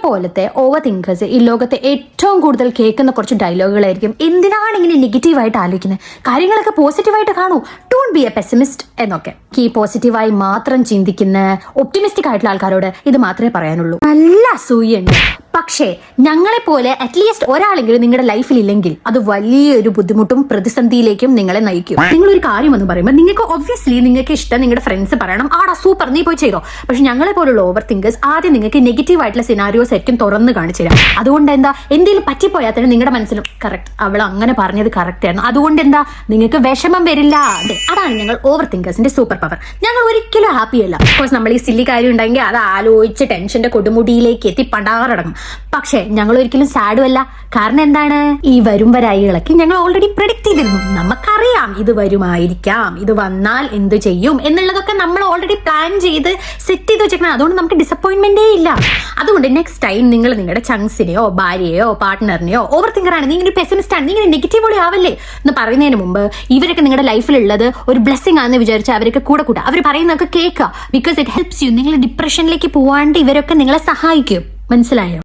പോലത്തെ over thinkers ഈ ലോകത്തെ ഏറ്റവും കൂടുതൽ കേൾക്കുന്ന കുറച്ച് ഡയലോഗുകളായിരിക്കും. എന്തിനാണ് ഇങ്ങനെ നെഗറ്റീവായിട്ട് ആലോചിക്കുന്നത്, കാര്യങ്ങളൊക്കെ പോസിറ്റീവായിട്ട് കാണൂ, ഡോണ്ട് ബി എ പെസിമിസ്റ്റ് എന്നൊക്കെ. ഈ പോസിറ്റീവായി മാത്രം ചിന്തിക്കുന്ന ഒപ്റ്റിമിസ്റ്റിക് ആയിട്ടുള്ള ആൾക്കാരോട് ഇത് മാത്രമേ പറയാനുള്ളൂ. നല്ല അസൂയുണ്ട്. പക്ഷേ ഞങ്ങളെപ്പോലെ അറ്റ്ലീസ്റ്റ് ഒരാളെങ്കിലും നിങ്ങളുടെ ലൈഫിൽ ഇല്ലെങ്കിൽ അത് വലിയൊരു ബുദ്ധിമുട്ടും പ്രതിസന്ധിയിലേക്കും നിങ്ങളെ നയിക്കും. നിങ്ങളൊരു കാര്യം എന്ന് പറയുമ്പോൾ നിങ്ങൾക്ക് ഒബ്വിയസ്ലി നിങ്ങൾക്ക് ഇഷ്ടം നിങ്ങളുടെ ഫ്രണ്ട്സ് പറയണം ആടാ സൂപ്പർ നീ പോയി ചെയ്തോ. പക്ഷെ ഞങ്ങളെ പോലുള്ള ഓവർ തിങ്കേഴ്സ് ആദ്യം നിങ്ങൾക്ക് നെഗറ്റീവ് ആയിട്ടുള്ള സിനാരിയോസ് ആയിരിക്കും തുറന്ന് കാണിച്ചു തരാം. അതുകൊണ്ട് എന്താ, എന്തെങ്കിലും പറ്റിപ്പോയാൽ തന്നെ നിങ്ങളുടെ മനസ്സിലും കറക്റ്റ് അവൾ അങ്ങനെ പറഞ്ഞത് കറക്റ്റ് ആയിരുന്നു, അതുകൊണ്ട് എന്താ നിങ്ങൾക്ക് വിഷമം വരില്ല. അതാണ് ഞങ്ങൾ ഓവർ തിങ്കേഴ്സിന്റെ സൂപ്പർ പവർ. ഞങ്ങൾ ഒരിക്കലും ഹാപ്പി അല്ല. ബിക്കോസ് നമ്മൾ ഈ സില്ലി കാര്യം ഉണ്ടെങ്കിൽ അത് ആലോചിച്ച് ടെൻഷന്റെ കൊടുമുടിയിലേക്ക് എത്തി പണ്ടാറടങ്ങും. പക്ഷെ ഞങ്ങൾ ഒരിക്കലും സാഡും അല്ല. കാരണം എന്താണ്, ഈ വരും വരായികളൊക്കെ ഞങ്ങൾ ഓൾറെഡി പ്രെഡിക്റ്റ് ചെയ്തിരുന്നു. നമുക്കറിയാം ഇത് വരുമായിരിക്കാം, ഇത് വന്നാൽ എന്ത് ചെയ്യും എന്നുള്ളതൊക്കെ നമ്മൾ ഓൾറെഡി പ്ലാൻ ചെയ്ത് സെറ്റ് ചെയ്ത് വെച്ചേക്കണം. അതുകൊണ്ട് നമുക്ക് ഡിസപ്പോയിന്റ്മെന്റേ ഇല്ല. അതുകൊണ്ട് നെക്സ്റ്റ് ടൈം നിങ്ങൾ നിങ്ങളുടെ ചങ്സിനെയോ ഭാര്യയോ പാർട്ട്ണറിനെയോ ഓവർ തിങ്കറാണ്, നിങ്ങൾ പെസിമിസ്റ്റ് ആണ്, നിങ്ങൾ നെഗറ്റീവ് പോലെ ആവല്ലേ എന്ന് പറയുന്നതിന് മുമ്പ് ഇവരൊക്കെ നിങ്ങളുടെ ലൈഫിലുള്ളത് ഒരു ബ്ലെസ്സിംഗ് ആണെന്ന് വിചാരിച്ച് അവരൊക്കെ കൂടെ കൂട്ടുക, അവർ പറയുന്നതൊക്കെ കേൾക്കുക. Because it helps you. നിങ്ങൾ ഡിപ്രഷനിലേക്ക് പോവാണ്ട് ഇവരൊക്കെ നിങ്ങളെ സഹായിക്കും. മനസ്സിലായോ?